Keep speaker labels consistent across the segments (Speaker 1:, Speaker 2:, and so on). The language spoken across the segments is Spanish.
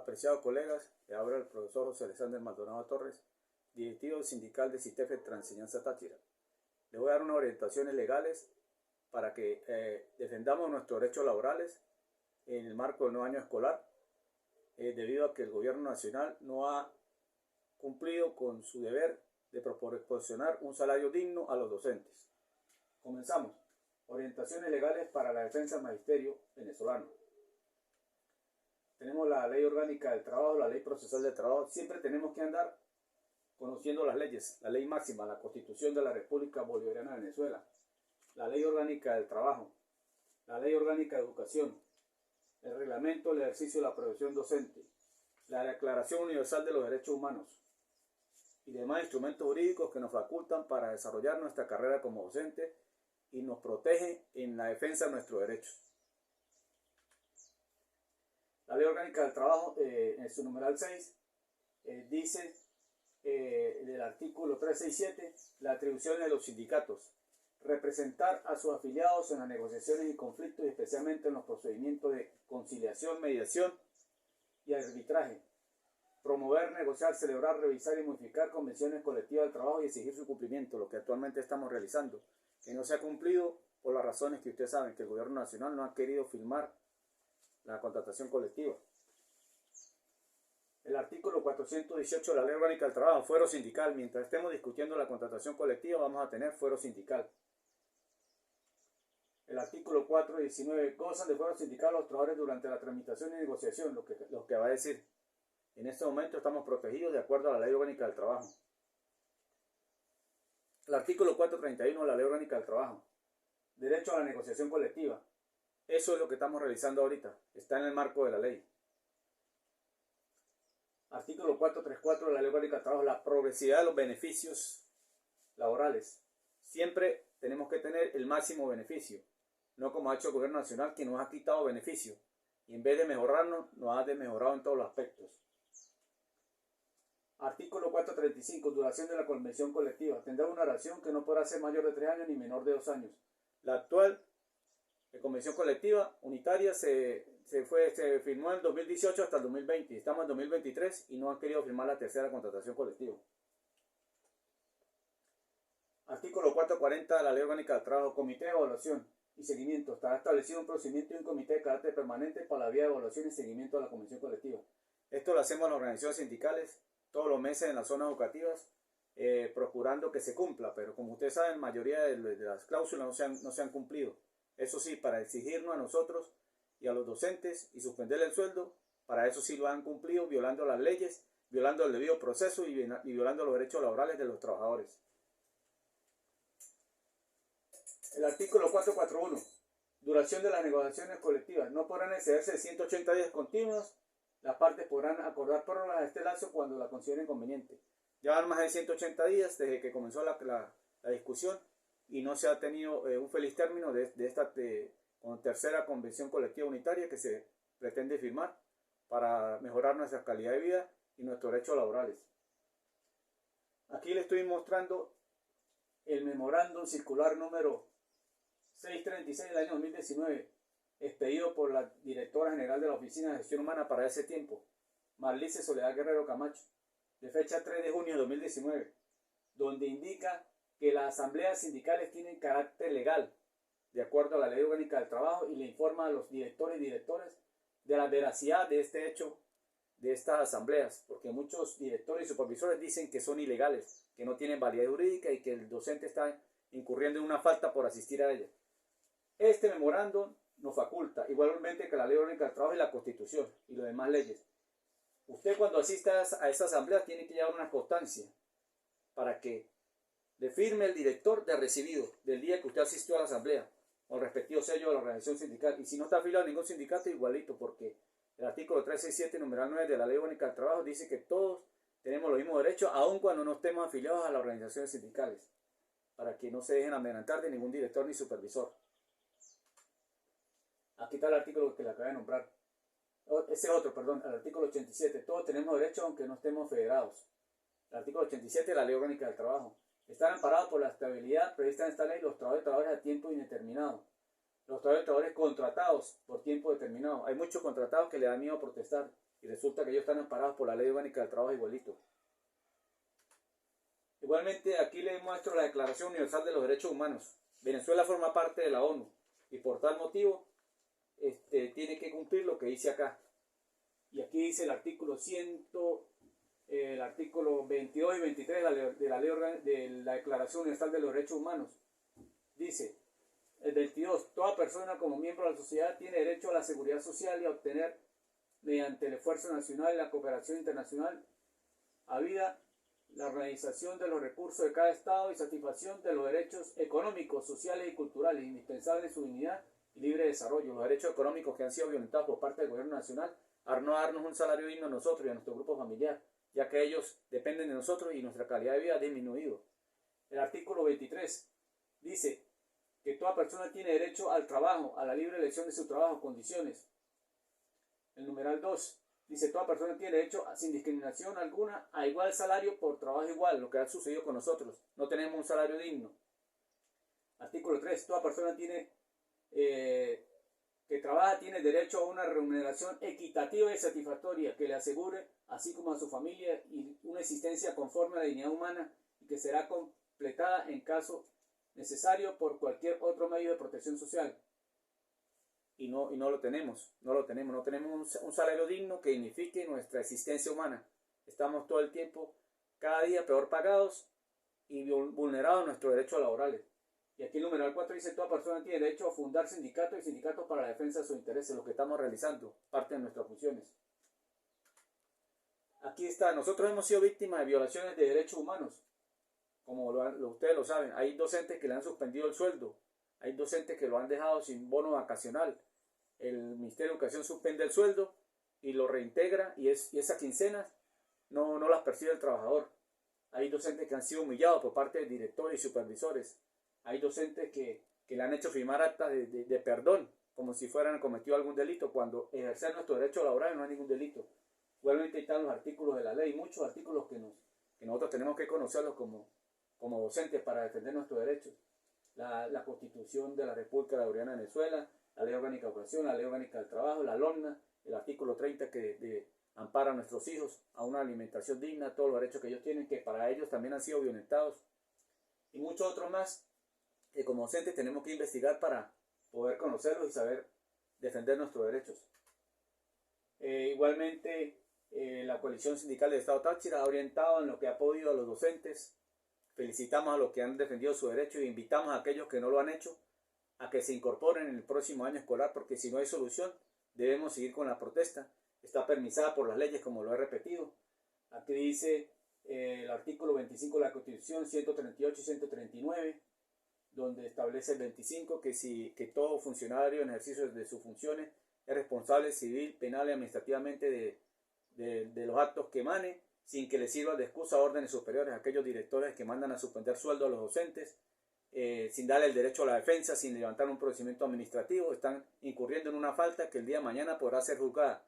Speaker 1: Apreciados colegas, le habla el profesor José Alexander Maldonado Torres, directivo sindical de CITEFE Transenseñanza Táchira. Le voy a dar unas orientaciones legales para que defendamos nuestros derechos laborales en el marco del nuevo año escolar, debido a que el gobierno nacional no ha cumplido con su deber de proporcionar un salario digno a los docentes. Comenzamos. Orientaciones legales para la defensa del magisterio venezolano. Tenemos la ley orgánica del trabajo, la ley procesal del trabajo. Siempre tenemos que andar conociendo las leyes, la ley máxima, la Constitución de la República Bolivariana de Venezuela, la ley orgánica del trabajo, la ley orgánica de educación, el reglamento del ejercicio de la profesión docente, la Declaración Universal de los Derechos Humanos y demás instrumentos jurídicos que nos facultan para desarrollar nuestra carrera como docente y nos protege en la defensa de nuestros derechos. La Ley Orgánica del Trabajo, en su numeral 6, dice del artículo 367, la atribución de los sindicatos: representar a sus afiliados en las negociaciones y conflictos, y especialmente en los procedimientos de conciliación, mediación y arbitraje; promover, negociar, celebrar, revisar y modificar convenciones colectivas del trabajo y exigir su cumplimiento, lo que actualmente estamos realizando, que no se ha cumplido por las razones que ustedes saben, que el gobierno nacional no ha querido firmar la contratación colectiva. El artículo 418 de la Ley Orgánica del Trabajo, fuero sindical. Mientras estemos discutiendo la contratación colectiva, vamos a tener fuero sindical. El artículo 419, gozan de fuero sindical los trabajadores durante la tramitación y negociación, lo que va a decir: en este momento estamos protegidos de acuerdo a la Ley Orgánica del Trabajo. El artículo 431 de la Ley Orgánica del Trabajo, derecho a la negociación colectiva. Eso es lo que estamos realizando ahorita, está en el marco de la ley. Artículo 434 de la Ley Orgánica del Trabajo, la progresividad de los beneficios laborales. Siempre tenemos que tener el máximo beneficio, no como ha hecho el gobierno nacional, que nos ha quitado beneficio y en vez de mejorarnos, nos ha desmejorado en todos los aspectos. Artículo 435, duración de la convención colectiva. Tendrá una duración que no podrá ser mayor de 3 años ni menor de 2 años. La actual convención colectiva unitaria se firmó en el 2018 hasta el 2020. Estamos en 2023 y no han querido firmar la tercera contratación colectiva. Artículo 440 de la Ley Orgánica del Trabajo, comité de evaluación y seguimiento. Estará establecido un procedimiento y un comité de carácter permanente para la vía de evaluación y seguimiento de la convención colectiva. Esto lo hacemos en las organizaciones sindicales todos los meses en las zonas educativas, procurando que se cumpla, pero como ustedes saben, la mayoría de las cláusulas no se han cumplido. Eso sí, para exigirnos a nosotros y a los docentes y suspenderle el sueldo, para eso sí lo han cumplido, violando las leyes, violando el debido proceso y violando los derechos laborales de los trabajadores. El artículo 441, duración de las negociaciones colectivas. No podrán excederse de 180 días continuos. Las partes podrán acordar prórrogas a este lazo cuando la consideren conveniente. Ya van más de 180 días desde que comenzó la discusión y no se ha tenido un feliz término de esta tercera convención colectiva unitaria que se pretende firmar para mejorar nuestra calidad de vida y nuestros derechos laborales. Aquí le estoy mostrando el memorándum circular número 636 del año 2019, expedido por la directora general de la Oficina de Gestión Humana para ese tiempo, Marlice Soledad Guerrero Camacho, de fecha 3 de junio de 2019, donde indica que las asambleas sindicales tienen carácter legal, de acuerdo a la Ley Orgánica del Trabajo, y le informa a los directores y directoras de la veracidad de este hecho, de estas asambleas, porque muchos directores y supervisores dicen que son ilegales, que no tienen validez jurídica y que el docente está incurriendo en una falta por asistir a ella. Este memorándum nos faculta, igualmente que la Ley Orgánica del Trabajo y la Constitución y las demás leyes. Usted, cuando asista a esa asamblea, tiene que llevar una constancia para que le firme el director de recibido del día que usted asistió a la asamblea, con el respectivo sello de la organización sindical. Y si no está afiliado a ningún sindicato, igualito, porque el artículo 367, numeral 9 de la Ley Orgánica del Trabajo dice que todos tenemos los mismos derechos, aun cuando no estemos afiliados a las organizaciones sindicales, para que no se dejen amedrentar de ningún director ni supervisor. Aquí está el artículo que le acabé de nombrar. Ese otro, perdón, el artículo 87. Todos tenemos derechos aunque no estemos federados. El artículo 87 de la Ley Orgánica del Trabajo. Están amparados por la estabilidad prevista en esta ley los trabajadores a tiempo indeterminado. Los trabajadores contratados por tiempo determinado. Hay muchos contratados que le da miedo protestar Y resulta que ellos están amparados por la Ley Orgánica del Trabajo igualito. Igualmente, aquí les muestro la Declaración Universal de los Derechos Humanos. Venezuela forma parte de la ONU y por tal motivo tiene que cumplir lo que dice acá. Y aquí dice el artículo 22 y 23 de la Declaración Universal de los Derechos Humanos. Dice, el 22, toda persona como miembro de la sociedad tiene derecho a la seguridad social y a obtener, mediante el esfuerzo nacional y la cooperación internacional, a vida, la organización de los recursos de cada Estado y satisfacción de los derechos económicos, sociales y culturales indispensables en su dignidad y libre desarrollo. Los derechos económicos que han sido violentados por parte del gobierno nacional, a no darnos un salario digno a nosotros y a nuestro grupo familiar, ya que ellos dependen de nosotros y nuestra calidad de vida ha disminuido. El artículo 23 dice que toda persona tiene derecho al trabajo, a la libre elección de su trabajo, condiciones. El numeral 2 dice, toda persona tiene derecho, sin discriminación alguna, a igual salario por trabajo igual, lo que ha sucedido con nosotros. No tenemos un salario digno. Artículo 3, toda persona que trabaja tiene derecho a una remuneración equitativa y satisfactoria que le asegure, así como a su familia, y una existencia conforme a la dignidad humana y que será completada en caso necesario por cualquier otro medio de protección social. Y no lo tenemos, no tenemos un salario digno que dignifique nuestra existencia humana. Estamos todo el tiempo, cada día peor pagados y vulnerados nuestros derechos laborales. Y aquí el numeral 4 dice, toda persona tiene derecho a fundar sindicatos y sindicatos para la defensa de sus intereses, lo que estamos realizando, parte de nuestras funciones. Aquí está, nosotros hemos sido víctimas de violaciones de derechos humanos, como ustedes lo saben. Hay docentes que le han suspendido el sueldo, hay docentes que lo han dejado sin bono vacacional. El Ministerio de Educación suspende el sueldo y lo reintegra y esas quincenas no las percibe el trabajador. Hay docentes que han sido humillados por parte de directores y supervisores. Hay docentes que le han hecho firmar actas de perdón, como si fueran cometido algún delito, cuando ejercer nuestros derechos laborales no hay ningún delito. Igualmente están los artículos de la ley, muchos artículos que nosotros tenemos que conocerlos como docentes para defender nuestros derechos. La Constitución de la República Bolivariana de Venezuela, la Ley Orgánica de Educación, la Ley Orgánica del Trabajo, la LONNA, el artículo 30 que ampara a nuestros hijos a una alimentación digna, todos los derechos que ellos tienen, que para ellos también han sido violentados, y muchos otros más que como docentes tenemos que investigar para poder conocerlos y saber defender nuestros derechos. Igualmente, la Coalición Sindical del Estado Táchira ha orientado en lo que ha podido a los docentes. Felicitamos a los que han defendido sus derechos e invitamos a aquellos que no lo han hecho a que se incorporen en el próximo año escolar, porque si no hay solución, debemos seguir con la protesta. Está permisada por las leyes, como lo he repetido. Aquí dice el artículo 25 de la Constitución, 138 y 139, donde establece el 25 que todo funcionario en ejercicio de sus funciones es responsable civil, penal y administrativamente de los actos que emane, sin que le sirva de excusa a órdenes superiores a aquellos directores que mandan a suspender sueldo a los docentes, sin darle el derecho a la defensa, sin levantar un procedimiento administrativo. Están incurriendo en una falta que el día de mañana podrá ser juzgada,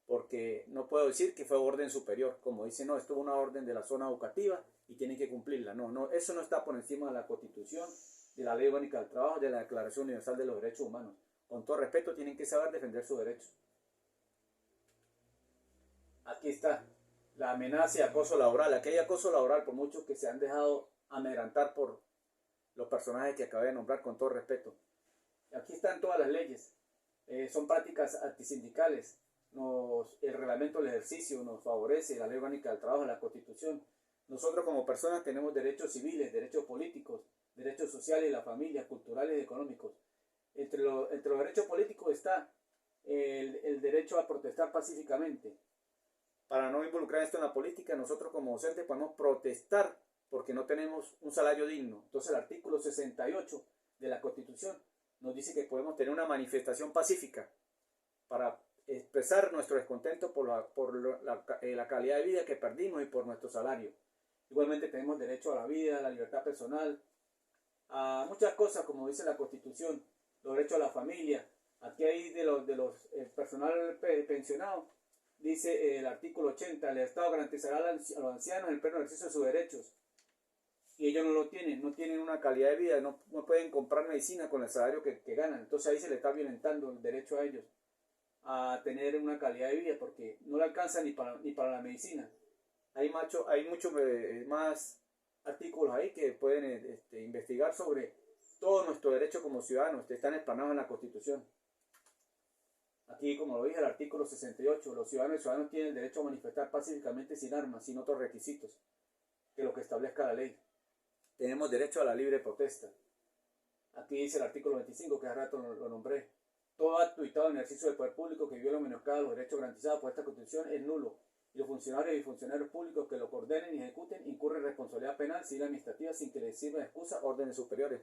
Speaker 1: porque no puedo decir que fue orden superior, como dice, no, esto es una orden de la zona educativa y tienen que cumplirla. No, eso no está por encima de la Constitución, de la Ley Orgánica del Trabajo, de la Declaración Universal de los Derechos Humanos. Con todo respeto, tienen que saber defender sus derechos. Aquí está la amenaza y acoso laboral. Aquí hay acoso laboral por muchos que se han dejado amedrentar por los personajes que acabé de nombrar, con todo respeto. Aquí están todas las leyes. Son prácticas antisindicales. El reglamento del ejercicio nos favorece, la Ley Orgánica del Trabajo, la Constitución. Nosotros como personas tenemos derechos civiles, derechos políticos, derechos sociales de la familia, culturales y económicos. Entre los derechos políticos está el derecho a protestar pacíficamente. Para no involucrar esto en la política, nosotros como docentes podemos protestar porque no tenemos un salario digno. Entonces el artículo 68 de la Constitución nos dice que podemos tener una manifestación pacífica para expresar nuestro descontento por la calidad de vida que perdimos y por nuestro salario. Igualmente tenemos derecho a la vida, a la libertad personal, a muchas cosas, como dice la Constitución, los derechos a la familia. Aquí hay el personal pensionado, dice el artículo 80, el Estado garantizará a los ancianos el pleno ejercicio de sus derechos. Y ellos no tienen una calidad de vida, no pueden comprar medicina con el salario que ganan. Entonces ahí se les está violentando el derecho a ellos a tener una calidad de vida, porque no alcanza ni para la medicina. Hay muchos más artículos ahí que pueden investigar sobre todo nuestro derecho como ciudadanos, están explanados en la Constitución. Aquí, como lo dije, el artículo 68, los ciudadanos y ciudadanos tienen el derecho a manifestar pacíficamente sin armas, sin otros requisitos que lo que establezca la ley. Tenemos derecho a la libre protesta. Aquí dice el artículo 25, que hace rato lo nombré. Todo acto dictado en ejercicio del poder público que viola o menoscaba los derechos garantizados por esta Constitución es nulo, y los funcionarios y funcionarios públicos que lo coordenen y ejecuten incurren en responsabilidad penal civil administrativa sin que les sirva de excusa órdenes superiores.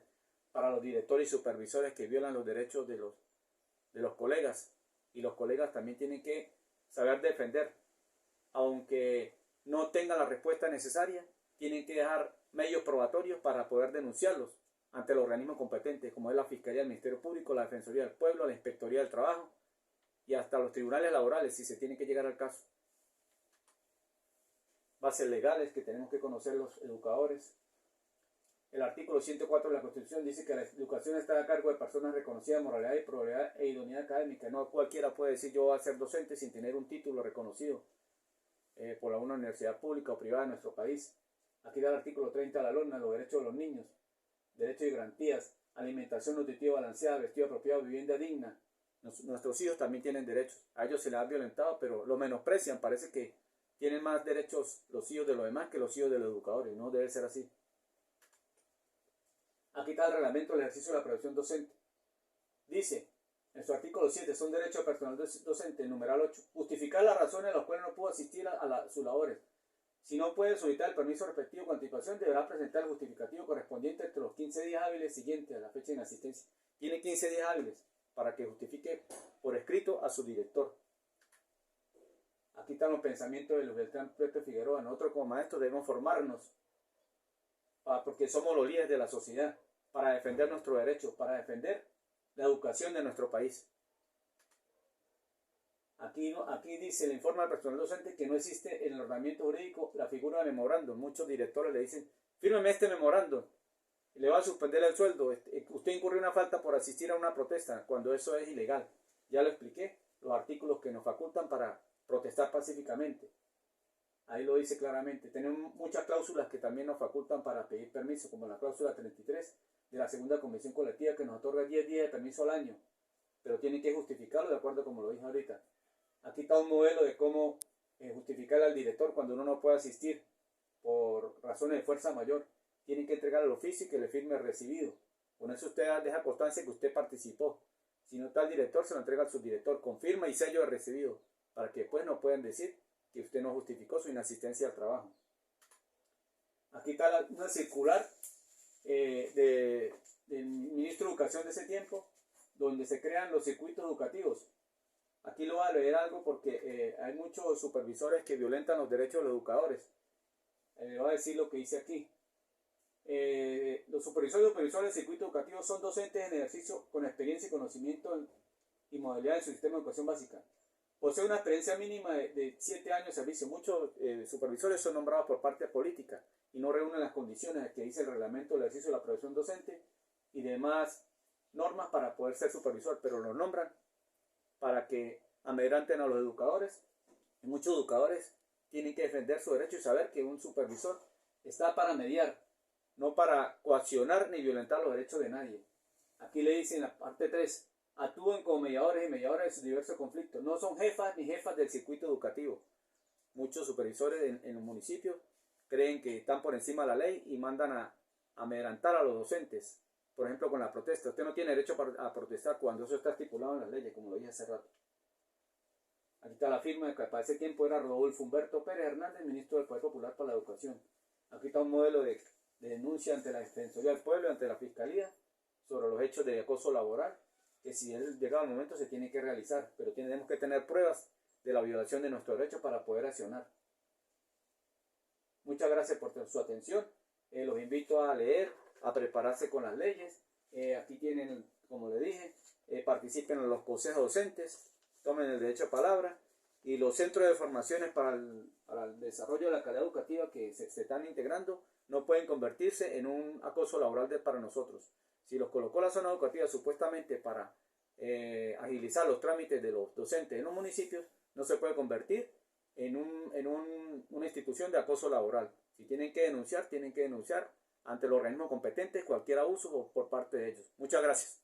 Speaker 1: Para los directores y supervisores que violan los derechos de los colegas, y los colegas también tienen que saber defender, aunque no tengan la respuesta necesaria, tienen que dejar medios probatorios para poder denunciarlos ante los organismos competentes, como es la Fiscalía del Ministerio Público, la Defensoría del Pueblo, la Inspectoría del Trabajo y hasta los tribunales laborales, si se tiene que llegar al caso. Bases legales que tenemos que conocer los educadores. El artículo 104 de la Constitución dice que la educación está a cargo de personas reconocidas de moralidad y probidad e idoneidad académica. No cualquiera puede decir yo voy a ser docente sin tener un título reconocido por una universidad pública o privada de nuestro país. Aquí da el artículo 30 de la LONA, los derechos de los niños, derechos y garantías, alimentación nutritiva balanceada, vestido apropiado, vivienda digna. Nuestros hijos también tienen derechos. A ellos se les ha violentado, pero lo menosprecian. Parece que tienen más derechos los hijos de los demás que los hijos de los educadores. No debe ser así. Aquí está el reglamento del ejercicio de la profesión docente. Dice, en su artículo 7, son derechos personal docente, el numeral 8, justificar las razones a las cuales no pudo asistir a sus labores. Si no puede solicitar el permiso respectivo con anticipación, deberá presentar el justificativo correspondiente entre los 15 días hábiles siguientes a la fecha de inasistencia. Tiene 15 días hábiles para que justifique por escrito a su director. Aquí están los pensamientos de Luis Beltrán Prieto Figueroa. Nosotros como maestros debemos formarnos porque somos los líderes de la sociedad, para defender nuestros derechos, para defender la educación de nuestro país. Aquí dice el informe al personal docente que no existe en el ordenamiento jurídico la figura de memorándum. Muchos directores le dicen, fírmeme este memorándum, le va a suspender el sueldo, usted incurrió una falta por asistir a una protesta, cuando eso es ilegal. Ya lo expliqué, los artículos que nos facultan para protestar pacíficamente. Ahí lo dice claramente. Tenemos muchas cláusulas que también nos facultan para pedir permiso, como la cláusula 33 de la segunda convención colectiva, que nos otorga 10 días de permiso al año, pero tienen que justificarlo de acuerdo como lo dije ahorita. Aquí está un modelo de cómo justificar al director cuando uno no puede asistir por razones de fuerza mayor. Tienen que entregar el oficio y que le firme el recibido. Con eso usted deja constancia que usted participó. Si no está el director, se lo entrega al subdirector con firma y sello de recibido, para que después no puedan decir que usted no justificó su inasistencia al trabajo. Aquí está una circular del ministro de Educación de ese tiempo, donde se crean los circuitos educativos. Aquí lo voy a leer algo porque hay muchos supervisores que violentan los derechos de los educadores. Voy a decir lo que dice aquí. Los supervisores del circuito educativo son docentes en ejercicio con experiencia y conocimiento y modalidad de su sistema de educación básica. Posee una experiencia mínima de 7 años de servicio. Muchos supervisores son nombrados por parte política y no reúnen las condiciones que dice el reglamento del ejercicio de la profesión docente y demás normas para poder ser supervisor, pero los nombran para que amedranten a los educadores. Y muchos educadores tienen que defender su derecho y saber que un supervisor está para mediar, no para coaccionar ni violentar los derechos de nadie. Aquí le dicen en la parte 3, actúan como mediadores y mediadoras de sus diversos conflictos. No son jefas ni jefas del circuito educativo. Muchos supervisores en los municipios creen que están por encima de la ley y mandan a amedrantar a los docentes. Por ejemplo, con la protesta. Usted no tiene derecho a protestar cuando eso está estipulado en las leyes, como lo dije hace rato. Aquí está la firma de que para ese tiempo era Rodolfo Humberto Pérez Hernández, ministro del Poder Popular para la Educación. Aquí está un modelo de denuncia ante la Defensoría del Pueblo y ante la Fiscalía sobre los hechos de acoso laboral, que si llega el momento se tiene que realizar, pero tenemos que tener pruebas de la violación de nuestros derechos para poder accionar. Muchas gracias por su atención. Los invito a leer, a prepararse con las leyes. Aquí tienen, como le dije, participen en los consejos docentes, tomen el derecho a palabra, y los centros de formaciones para el desarrollo de la calidad educativa que se están integrando no pueden convertirse en un acoso laboral para nosotros. Si los colocó la zona educativa supuestamente para agilizar los trámites de los docentes en los municipios, no se puede convertir una institución de acoso laboral. Si tienen que denunciar ante los organismos competentes cualquier abuso por parte de ellos. Muchas gracias.